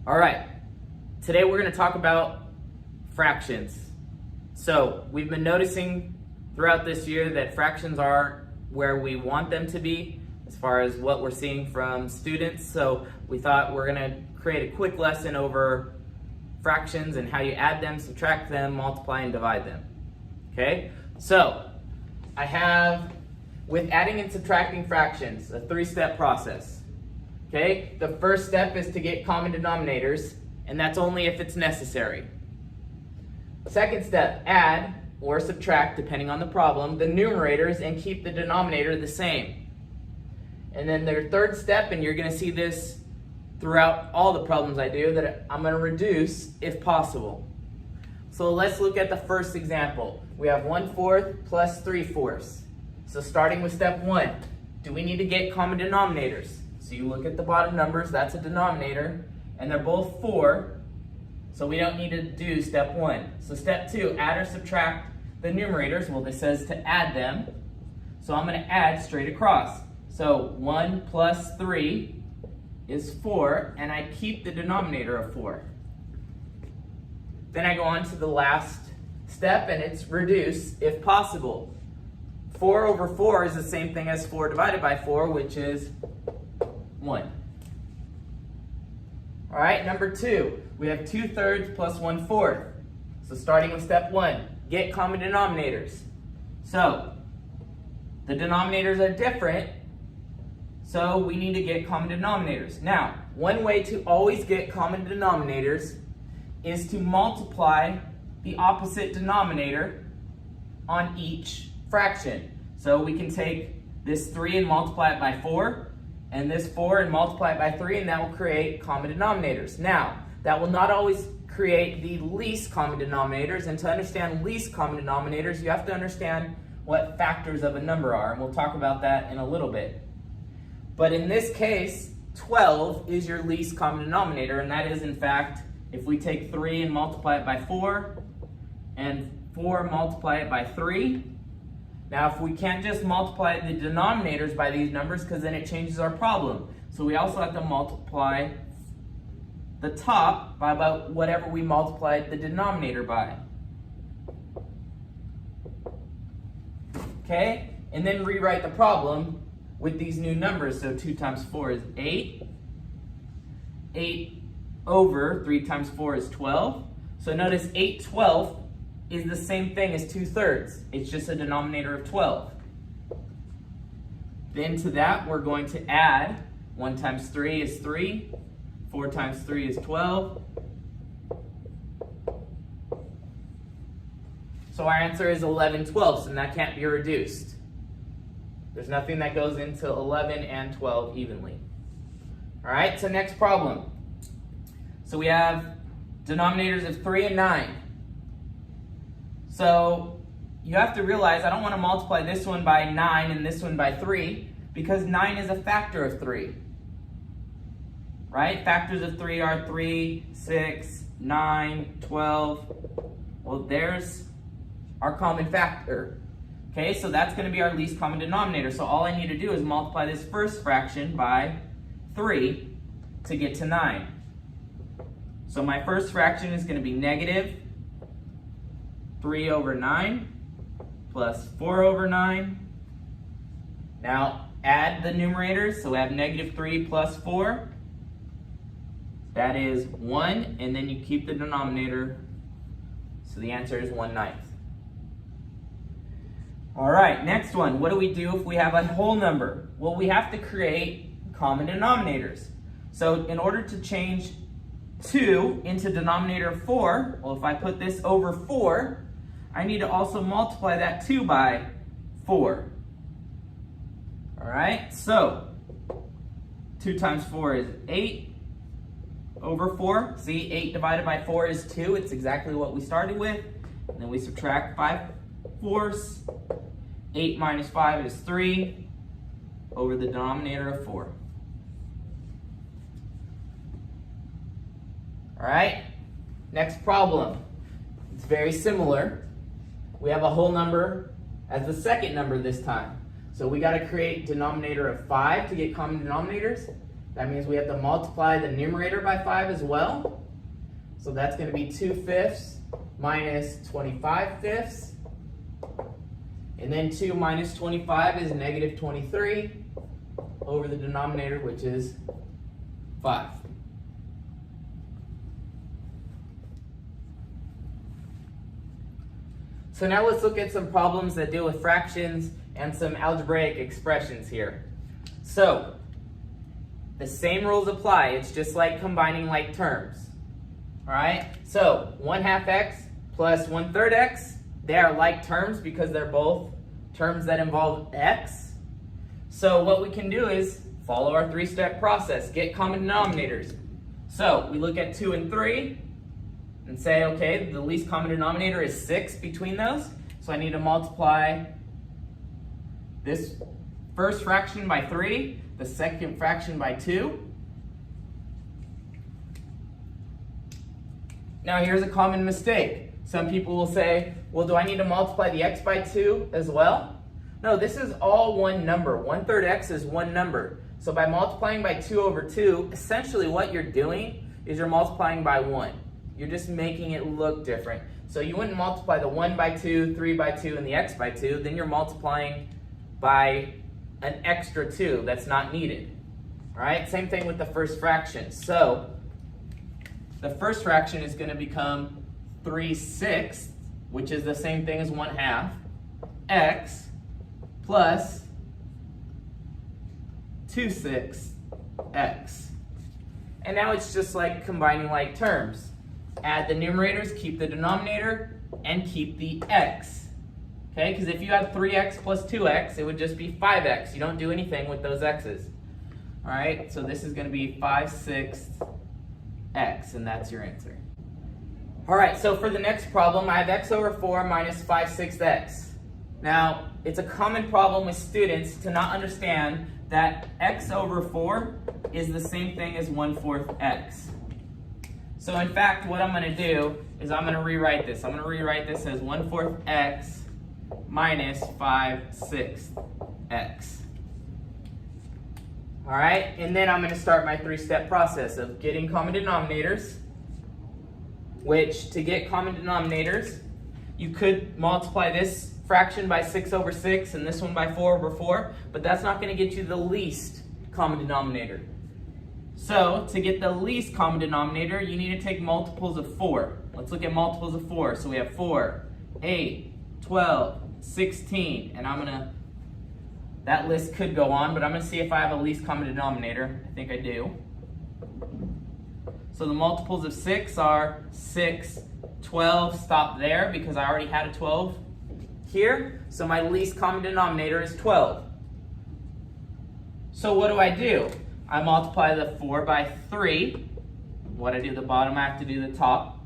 All right, today we're going to talk about fractions. So we've been noticing throughout this year that fractions are where we want them to be as far as what we're seeing from students. So we thought we're going to create a quick lesson over fractions and how you add them, subtract them, multiply, and divide them. Okay, so I have, with adding and subtracting fractions, a three-step process. Okay, the first step is to get common denominators, and that's only if it's necessary. Second step, add or subtract, depending on the problem, the numerators and keep the denominator the same. And then their third step, and you're going to see this throughout all the problems I do, that I'm going to reduce if possible. So let's look at the first example. We have 1/4 plus 3/4. So starting with step 1, do we need to get common denominators? So you look at the bottom numbers, that's a denominator, and they're both 4, so we don't need to do step 1. So step 2, add or subtract the numerators. Well, this says to add them, so I'm going to add straight across. So 1 plus 3 is 4, and I keep the denominator of 4. Then I go on to the last step, and it's reduce if possible. 4 over 4 is the same thing as 4 divided by 4, which is 1. All right, number 2, we have 2/3 plus 1/4. So starting with step 1, get common denominators. So the denominators are different, so we need to get common denominators. Now, one way to always get common denominators is to multiply the opposite denominator on each fraction. So we can take this 3 and multiply it by 4, and this 4 and multiply it by 3, and that will create common denominators. Now, that will not always create the least common denominators, and to understand least common denominators, you have to understand what factors of a number are, and we'll talk about that in a little bit. But in this case, 12 is your least common denominator, and that is, in fact, if we take 3 and multiply it by 4, and 4 multiply it by 3, now, if we can't just multiply the denominators by these numbers, because then it changes our problem. So we also have to multiply the top by about whatever we multiplied the denominator by. Okay? And then rewrite the problem with these new numbers. So 2 times 4 is 8. 8 over 3 times 4 is 12. So notice 8/12 is the same thing as 2/3. It's just a denominator of 12. Then to that, we're going to add 1 times 3 is 3, 4 times 3 is 12. So our answer is 11/12, and that can't be reduced. There's nothing that goes into 11 and 12 evenly. All right, so next problem. So we have denominators of 3 and 9. So you have to realize I don't want to multiply this one by 9 and this one by 3, because 9 is a factor of 3. Right? Factors of 3 are 3, 6, 9, 12. Well, there's our common factor. Okay, so that's going to be our least common denominator. So all I need to do is multiply this first fraction by 3 to get to 9. So my first fraction is going to be negative 3 over 9 plus 4 over 9. Now add the numerators, so we have negative 3 plus 4. That is 1, and then you keep the denominator, so the answer is 1/9. All right, next one. What do we do if we have a whole number? Well, we have to create common denominators. So in order to change 2 into denominator of 4, well, if I put this over 4, I need to also multiply that 2 by 4. All right, so 2 times 4 is 8 over 4. See, 8 divided by 4 is 2. It's exactly what we started with. And then we subtract 5/4. 8 minus 5 is 3 over the denominator of 4. All right, next problem. It's very similar. We have a whole number as the second number this time. So we got to create denominator of 5 to get common denominators. That means we have to multiply the numerator by 5 as well. So that's going to be 2/5 minus 25/5. And then 2 minus 25 is negative 23 over the denominator, which is 5. So now let's look at some problems that deal with fractions and some algebraic expressions here. So the same rules apply. It's just like combining like terms. All right? So 1/2 x plus 1/3 x, they are like terms because they're both terms that involve x. So what we can do is follow our 3-step process, get common denominators. So we look at 2 and 3 and say, okay, the least common denominator is 6 between those. So I need to multiply this first fraction by 3, the second fraction by 2. Now here's a common mistake. Some people will say, well, do I need to multiply the x by 2 as well? No, this is all one number. 1/3 x is one number. So by multiplying by 2 over 2, essentially what you're doing is you're multiplying by 1. You're just making it look different. So you wouldn't multiply the 1 by 2, 3 by 2, and the x by 2. Then you're multiplying by an extra 2 that's not needed. All right, same thing with the first fraction. So the first fraction is going to become 3/6, which is the same thing as 1/2, x plus 2/6 x. And now it's just like combining like terms. Add the numerators, keep the denominator, and keep the x. Okay, because if you had 3x plus 2x, it would just be 5x. You don't do anything with those x's. All right, so this is going to be 5/6 x, and that's your answer. All right, so for the next problem, I have x over 4 minus 5/6 x. Now, it's a common problem with students to not understand that x over 4 is the same thing as 1/4 x. So in fact, what I'm going to do is I'm going to rewrite this. I'm going to rewrite this as 1/4 x minus 5/6 x. All right, and then I'm going to start my 3-step process of getting common denominators, which to get common denominators, you could multiply this fraction by 6 over 6 and this one by 4 over 4, but that's not going to get you the least common denominator. So to get the least common denominator, you need to take multiples of 4. Let's look at multiples of 4. So we have 4, 8, 12, 16, and that list could go on, but I'm going to see if I have a least common denominator. I think I do. So the multiples of 6 are 6, 12, stop there because I already had a 12 here. So my least common denominator is 12. So what do? I multiply the 4 by 3. What I do at the bottom, I have to do the top.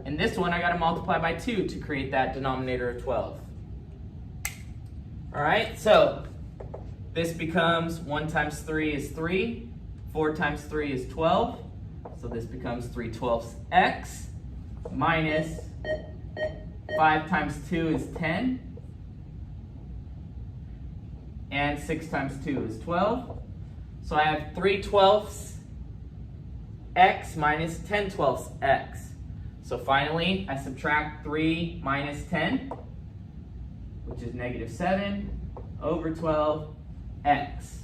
And this one, I got to multiply by 2 to create that denominator of 12. All right, so this becomes 1 times 3 is 3. 4 times 3 is 12. So this becomes 3/12 x minus 5 times 2 is 10. And 6 times 2 is 12. So I have 3/12 x minus 10/12 x. So finally, I subtract 3 minus 10, which is negative 7 over 12 x.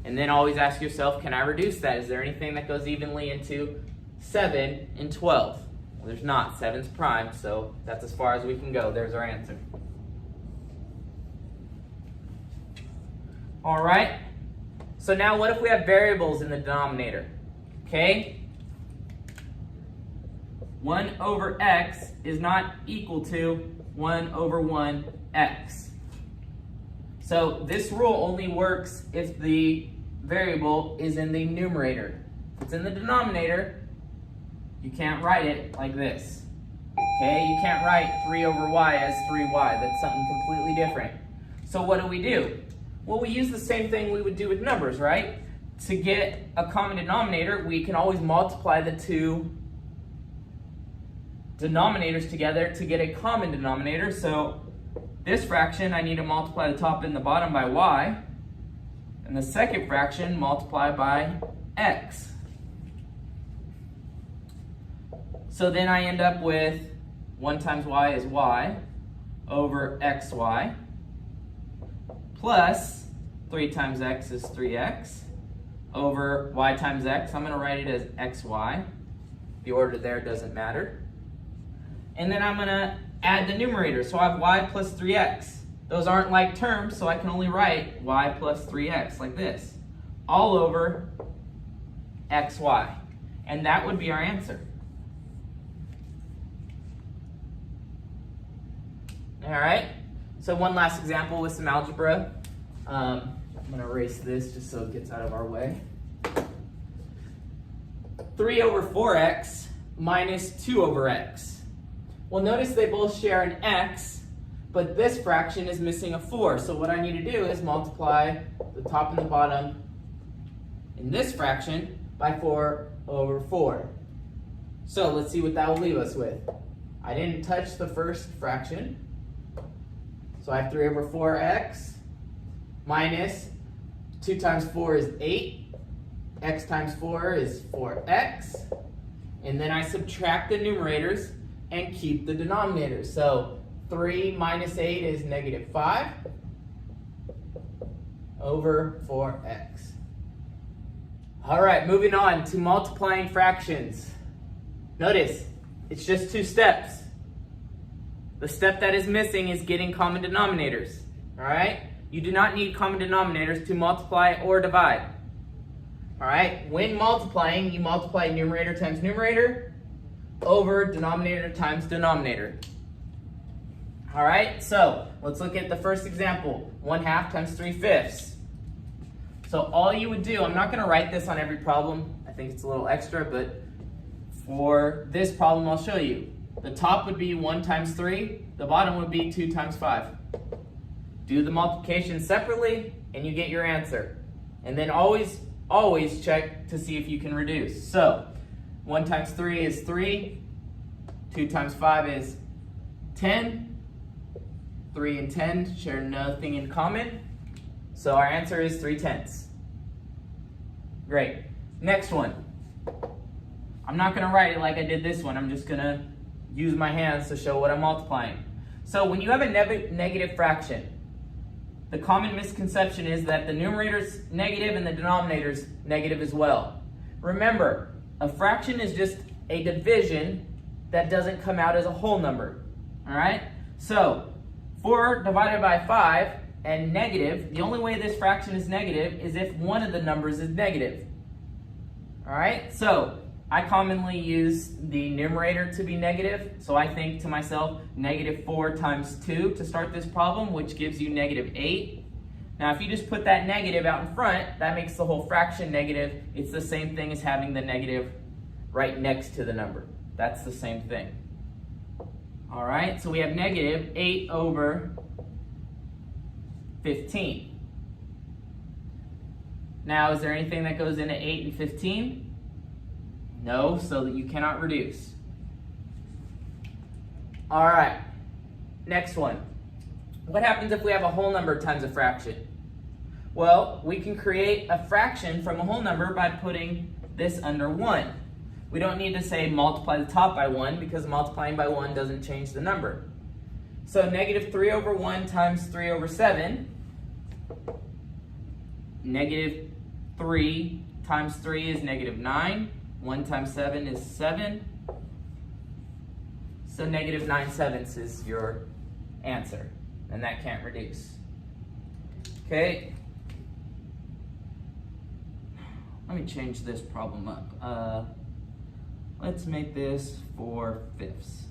And then always ask yourself, can I reduce that? Is there anything that goes evenly into 7 and 12? Well, there's not. 7's prime, so that's as far as we can go. There's our answer. All right. So now what if we have variables in the denominator? Okay. 1 over x is not equal to 1 over 1x. So this rule only works if the variable is in the numerator. If it's in the denominator, you can't write it like this. Okay, you can't write 3 over y as 3y. That's something completely different. So what do? Well, we use the same thing we would do with numbers, right? To get a common denominator, we can always multiply the two denominators together to get a common denominator. So this fraction, I need to multiply the top and the bottom by y. And the second fraction, multiply by x. So then I end up with 1 times y is y over xy plus 3 times x is 3x over y times x. I'm going to write it as xy. The order there doesn't matter. And then I'm going to add the numerator. So I have y plus 3x. Those aren't like terms, so I can only write y plus 3x like this, all over xy. And that would be our answer. All right, so one last example with some algebra. I'm going to erase this just so it gets out of our way. 3 over 4x minus 2 over x. Well, notice they both share an x, but this fraction is missing a 4. So what I need to do is multiply the top and the bottom in this fraction by 4 over 4. So let's see what that will leave us with. I didn't touch the first fraction. So I have 3 over 4x minus 2 times 4 is 8. X times 4 is 4x. And then I subtract the numerators and keep the denominators. So 3 minus 8 is negative 5 over 4x. All right, moving on to multiplying fractions. Notice, it's just 2 steps. The step that is missing is getting common denominators. All right? You do not need common denominators to multiply or divide. All right? When multiplying, you multiply numerator times numerator over denominator times denominator. All right? So let's look at the first example. 1/2 times 3/5. So all you would do, I'm not going to write this on every problem. I think it's a little extra, but for this problem, I'll show you. The top would be 1 times 3. The bottom would be 2 times 5. Do the multiplication separately, and you get your answer. And then always check to see if you can reduce. So 1 times 3 is 3. 2 times 5 is 10. 3 and 10 share nothing in common. So our answer is 3/10. Great. Next one. I'm not going to write it like I did this one. I'm just going to use my hands to show what I'm multiplying. So when you have a negative fraction, the common misconception is that the numerator's negative and the denominator's negative as well. Remember, a fraction is just a division that doesn't come out as a whole number. All right? So 4 divided by 5 and negative, the only way this fraction is negative is if one of the numbers is negative. All right? So I commonly use the numerator to be negative, so I think to myself, negative 4 times 2 to start this problem, which gives you negative 8. Now, if you just put that negative out in front, that makes the whole fraction negative. It's the same thing as having the negative right next to the number. That's the same thing. All right, so we have negative 8 over 15. Now, is there anything that goes into 8 and 15? No, so that you cannot reduce. All right, next one. What happens if we have a whole number times a fraction? Well, we can create a fraction from a whole number by putting this under 1. We don't need to say multiply the top by 1 because multiplying by 1 doesn't change the number. So negative 3 over 1 times 3 over 7. Negative 3 times 3 is negative 9. 1 times 7 is 7. So negative 9/7 is your answer, and that can't reduce. Okay. Let me change this problem up. Let's make this 4/5.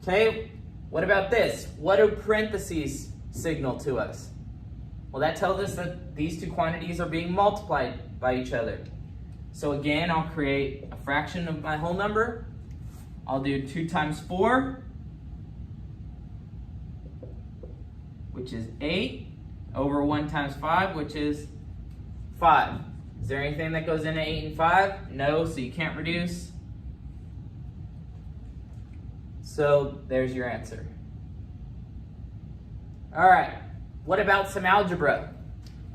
Okay, what about this? What do parentheses signal to us? Well, that tells us that these two quantities are being multiplied by each other. So again, I'll create a fraction of my whole number. I'll do 2 times 4, which is 8, over 1 times 5, which is 5. Is there anything that goes into 8 and 5? No, so you can't reduce. So there's your answer. All right, what about some algebra?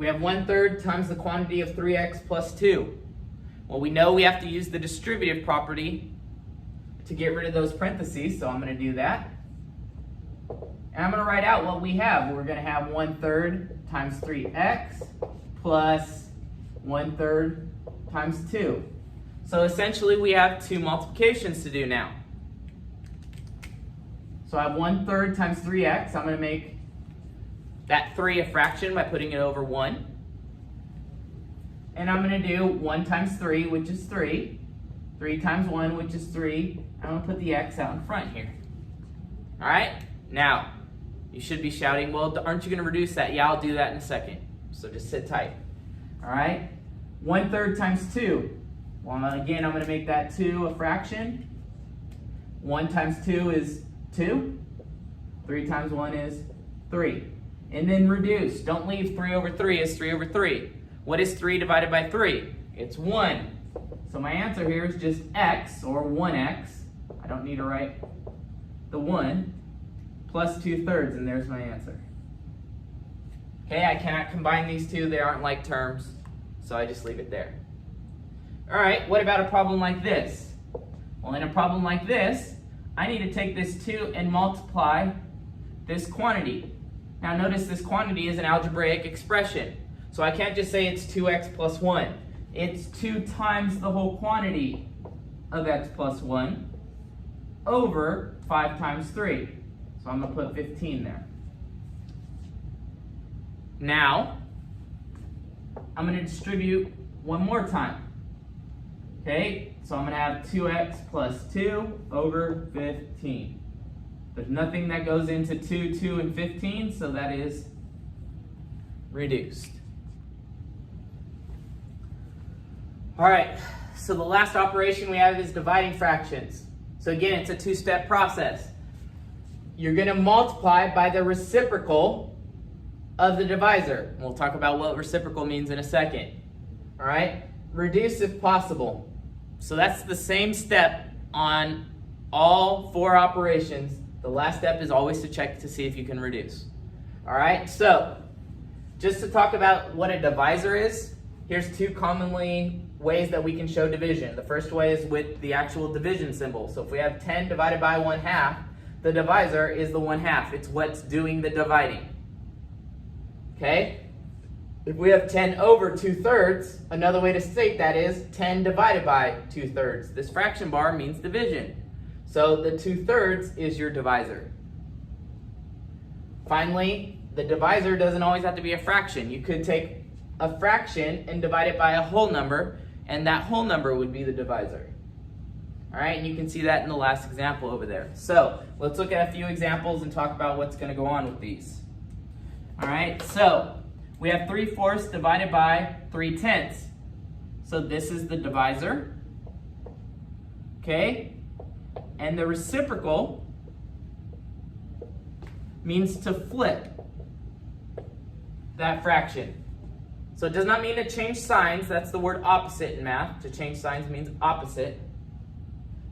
We have 1/3 times the quantity of 3x plus 2. Well, we know we have to use the distributive property to get rid of those parentheses, so I'm going to do that. And I'm going to write out what we have. We're going to have 1/3 times 3x plus 1/3 times 2. So essentially we have two multiplications to do now. So I have 1/3 times 3x. I'm going to make that 3 a fraction by putting it over 1. And I'm going to do 1 times 3, which is 3. 3 times 1, which is 3. I'm going to put the x out in front here. All right? Now, you should be shouting, well, aren't you going to reduce that? Yeah, I'll do that in a second. So just sit tight. All right? 1/3 times 2. Well, again, I'm going to make that 2 a fraction. 1 times 2 is 2. 3 times 1 is 3. And then reduce. Don't leave 3 over 3 as 3 over 3. What is 3 divided by 3? It's 1. So my answer here is just x, or 1x. I don't need to write the 1, plus 2/3, and there's my answer. Okay, I cannot combine these two. They aren't like terms, so I just leave it there. All right, what about a problem like this? Well, in a problem like this, I need to take this 2 and multiply this quantity. Now notice this quantity is an algebraic expression. So I can't just say it's 2x plus 1. It's 2 times the whole quantity of x plus 1 over 5 times 3. So I'm going to put 15 there. Now, I'm going to distribute one more time. Okay, so I'm going to have 2x plus 2 over 15. There's nothing that goes into 2, 2, and 15, so that is reduced. All right, so the last operation we have is dividing fractions. So again, it's a two-step process. You're going to multiply by the reciprocal of the divisor. We'll talk about what reciprocal means in a second. All right, reduce if possible. So that's the same step on all 4 operations. The last step is always to check to see if you can reduce. All right, so just to talk about what a divisor is, here's 2 commonly ways that we can show division. The first way is with the actual division symbol. So if we have 10 divided by 1/2, the divisor is the 1/2. It's what's doing the dividing. Okay? If we have 10 over 2/3, another way to state that is 10 divided by 2/3. This fraction bar means division. So the 2/3 is your divisor. Finally, the divisor doesn't always have to be a fraction. You could take a fraction and divide it by a whole number, and that whole number would be the divisor. All right, and you can see that in the last example over there. So let's look at a few examples and talk about what's going to go on with these. All right, so we have 3/4 divided by 3/10. So this is the divisor. Okay, and the reciprocal means to flip that fraction. So it does not mean to change signs. That's the word opposite in math. To change signs means opposite.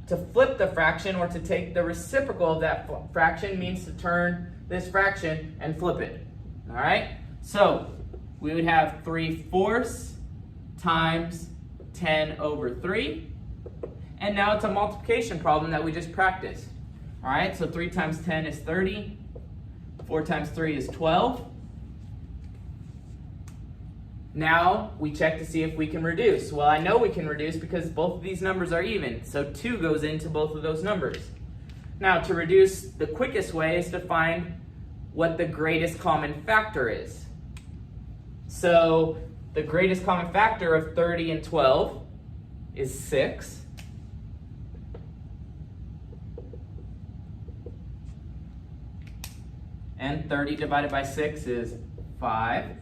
To flip the fraction, or to take the reciprocal of that fraction, means to turn this fraction and flip it. All right? So we would have 3/4 times 10 over 3. And now it's a multiplication problem that we just practiced. All right? So 3 times 10 is 30. 4 times 3 is 12. Now we check to see if we can reduce. Well, I know we can reduce because both of these numbers are even. So 2 goes into both of those numbers. Now to reduce, the quickest way is to find what the greatest common factor is. So the greatest common factor of 30 and 12 is 6. And 30 divided by 6 is 5.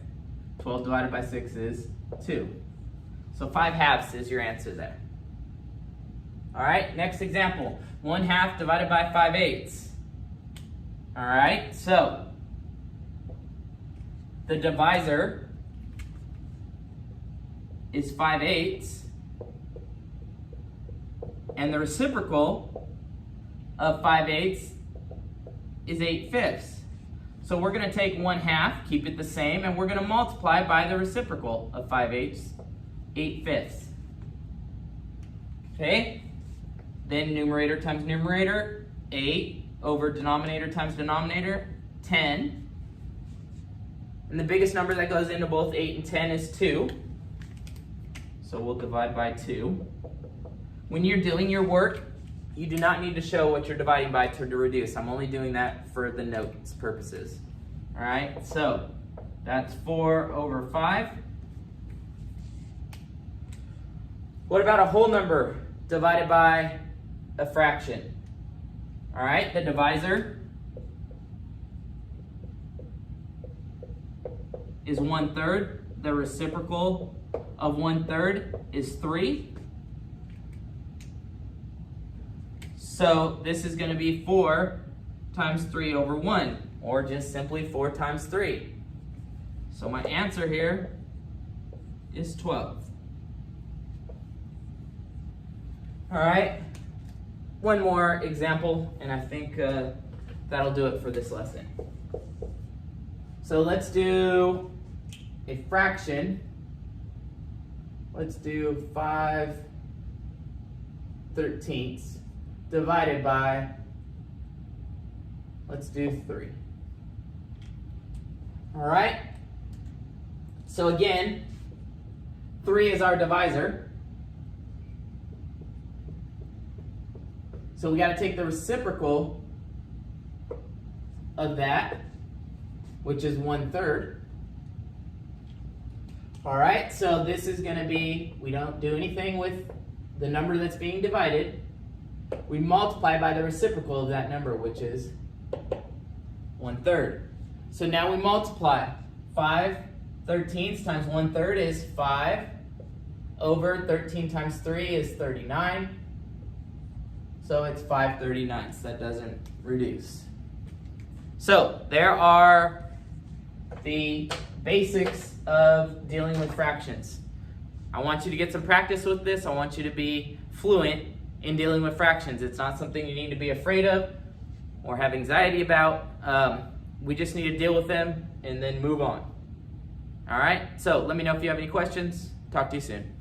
12 divided by 6 is 2. So 5/2 is your answer there. All right, next example. 1/2 divided by 5/8. All right, so the divisor is 5/8, and the reciprocal of 5/8 is 8/5. So we're going to take 1/2, keep it the same, and we're going to multiply by the reciprocal of 5/8, 8/5. Okay? Then numerator times numerator, 8 over denominator times denominator, 10. And the biggest number that goes into both 8 and 10 is 2. So we'll divide by 2. When you're doing your work, you do not need to show what you're dividing by to reduce. I'm only doing that for the notes purposes. All right, so that's 4 over 5. What about a whole number divided by a fraction? All right, the divisor is 1/3. The reciprocal of 1/3 is 3. So this is going to be 4 times 3 over 1, or just simply 4 times 3. So my answer here is 12. All right, one more example, and I think that'll do it for this lesson. So let's do a fraction. Let's do 5/13 divided by, let's do 3. All right, so again, 3 is our divisor. So we got to take the reciprocal of that, which is 1/3. All right, so this is going to be, we don't do anything with the number that's being divided. We multiply by the reciprocal of that number, which is 1/3. So now we multiply. 5/13 times 1/3 is 5 over 13 times 3 is 39. So it's 5/39. That doesn't reduce. So there are the basics of dealing with fractions. I want you to get some practice with this. I want you to be fluent in dealing with fractions. It's not something you need to be afraid of or have anxiety about. We just need to deal with them and then move on. All right? So let me know if you have any questions. Talk to you soon.